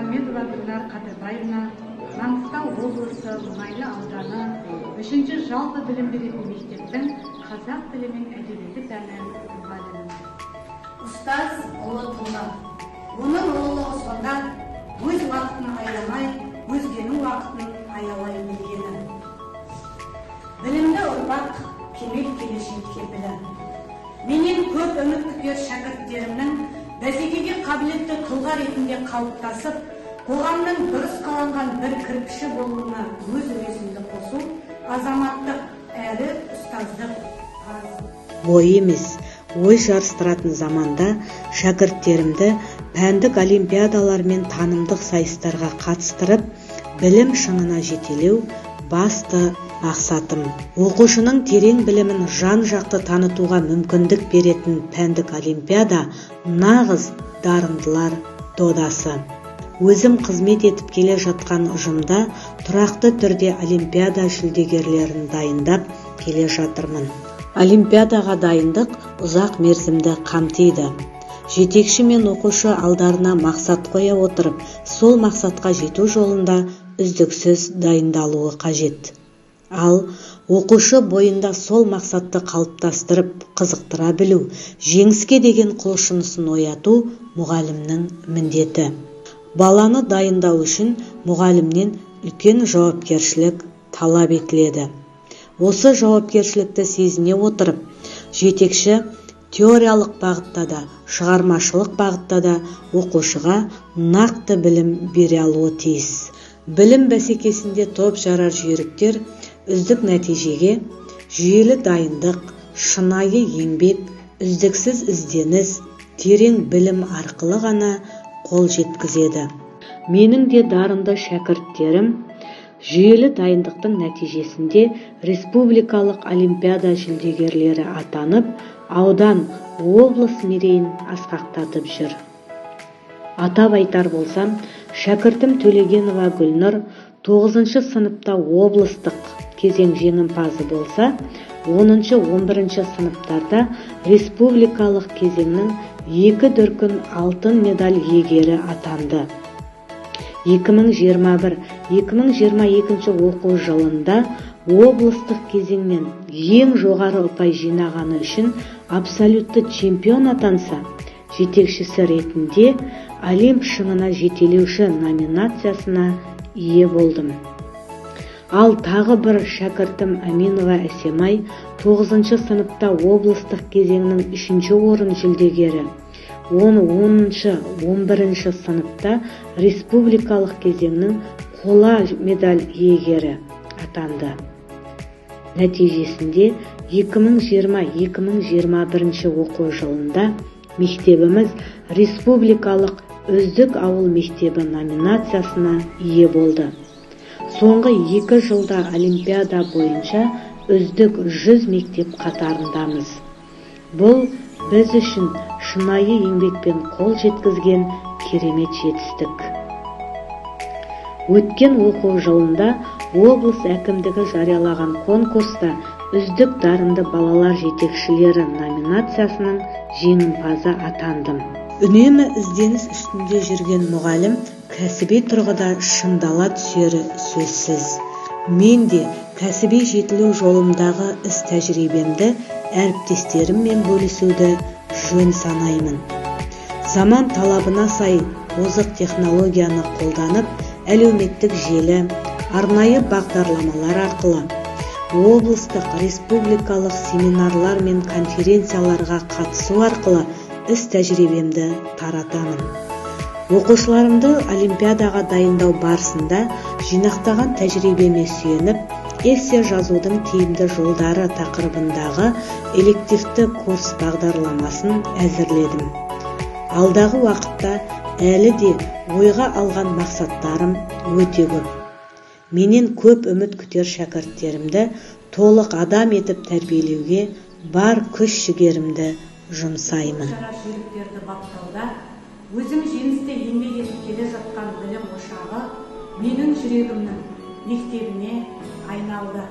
Мухаммедова Гүлнар Қадырбаевна Маңғыстау облысы Мұнайлы ауданы 3-ші жалпы білім беретін мектептің қазақ тілі мен әдебиеті пәні мұғалімі. Ұстаз ұлы тұлға. Оның ұлылығы сонда өз уақытын аяламай, өзгенің уақытын аялай білгені. Білімді ұрпақ кемел келешекке білім. Менен көп үміт күтер шәкірттерімнің бәсекеге қабілетті тұлға ретінде қалыптасып, қоғамның дұрыс қаланған бір кірпіші болуына өз үлесімді қосу азаматтық әрі ұстаздық парыз. Ой емес, ой жарыстыратын заманда шәкірттерімді пәндік олимпиадалар мен танымдық сайыстарға қатыстырып, білім шыңына жетелеу басты мақсатым. Оқушының терең білімін жан-жақты танытуға мүмкіндік беретін пәндік олимпиада нағыз дарындылар додасы. Өзім қызмет етіп келе жатқан ұжымда тұрақты түрде олимпиада жүлдегерлерін дайындап келе жатырмын. Олимпиадаға дайындық ұзақ мерзімді қамтиды. Жетекші мен оқушы алдарына мақсат қоя отырып, сол мақсатқа жету жолында үздіксіз дайындалуы қажет. Ал оқушы бойында сол мақсатты қалыптастырып, қызықтыра білу, жеңіске деген құлшынысын ояту мұғалімнің міндеті. Баланы дайындау үшін мұғалімнен үлкен жауапкершілік талап етіледі. Осы жауапкершілікті сезіне отырып, жетекші теориялық бағытта да, шығармашылық бағытта да оқушыға нақты білім бере алуы тиіс. Білім бәсекесінде топ жарар жүйріктер үздік нәтижеге жүйелі дайындық, шынайы еңбек, үздіксіз ізденіс, терең білім арқылы ғана қол жеткізеді. Менің де дарынды шәкірттерім жүйелі дайындықтың нәтижесінде республикалық олимпиада жүлдегерлері атанып, аудан, облыс мерейін асқақтатып жүр. Атап айтар болсам, шәкіртім Төлегенова Гүлнұр 9-шы сыныпта облыстық кезең жеңімпазы болса, 10-11 сыныптарда республикалық кезеңнің 2 дүркін алтын медаль иегері атанды. 2021-2022 оқу жылында облыстық кезеңнен ең жоғары ұпай жинағаны үшін абсолютті чемпион атанса, жетекшісі ретінде Олимп шыңына жетелеуші номинациясына ие болдым. Ал тағы бір шәкіртім Аминова Әсемай 9-шы сыныпта облыстық кезеңнің 3-ші орын жүлдегері, 10-11 сыныпта республикалық кезеңнің қола медаль иегері атанды. Нәтижесінде 2020-2021 оқу жылында мектебіміз республикалық үздік ауыл мектебі номинациясына ие болды. Соңғы 2 жылда олимпиада бойынша үздік 100 мектеп қатарындамыз. Бұл біз үшін шынайы еңбекпен қол жеткізген керемет жетістік. Өткен оқу жылында облыс әкімдігі жариялаған конкурста үздік дарынды балалар жетекшілері номинациясының жеңімпазы атандым. Үнемі ізденіс үстінде жүрген мұғалім кәсіби тұрғыда шыңдала түсері сөзсіз. Мен де кәсіби жетілу жолымдағы іс тәжірибемді әріптестеріммен бөлісуді жөн санаймын. Заман талабына сай озық технологияны қолданып, әлеуметтік желі, арнайы бағдарламалар арқылы облыстық, республикалық семинарлар мен конференцияларға қатысу арқылы іс тәжірибемді таратамын. Оқушыларымды олимпиадаға дайындау барысында жинақтаған тәжірибеме сүйеніп, эссе жазудың тиімді жолдары тақырыбындағы элективті курс бағдарламасын әзірледім. Алдағы уақытта әлі де ойға алған мақсаттарым өте көп. Менен көп үміт күтер шәкірттерімді толық адам етіп тәрбиелеуге бар күш-жігерімді жұмсаймын. Жүйріктерді баптауда өзім жеңісте еңбек етіп келе жатқан білім ошағы менің жүрегімнің мектебіне айналды.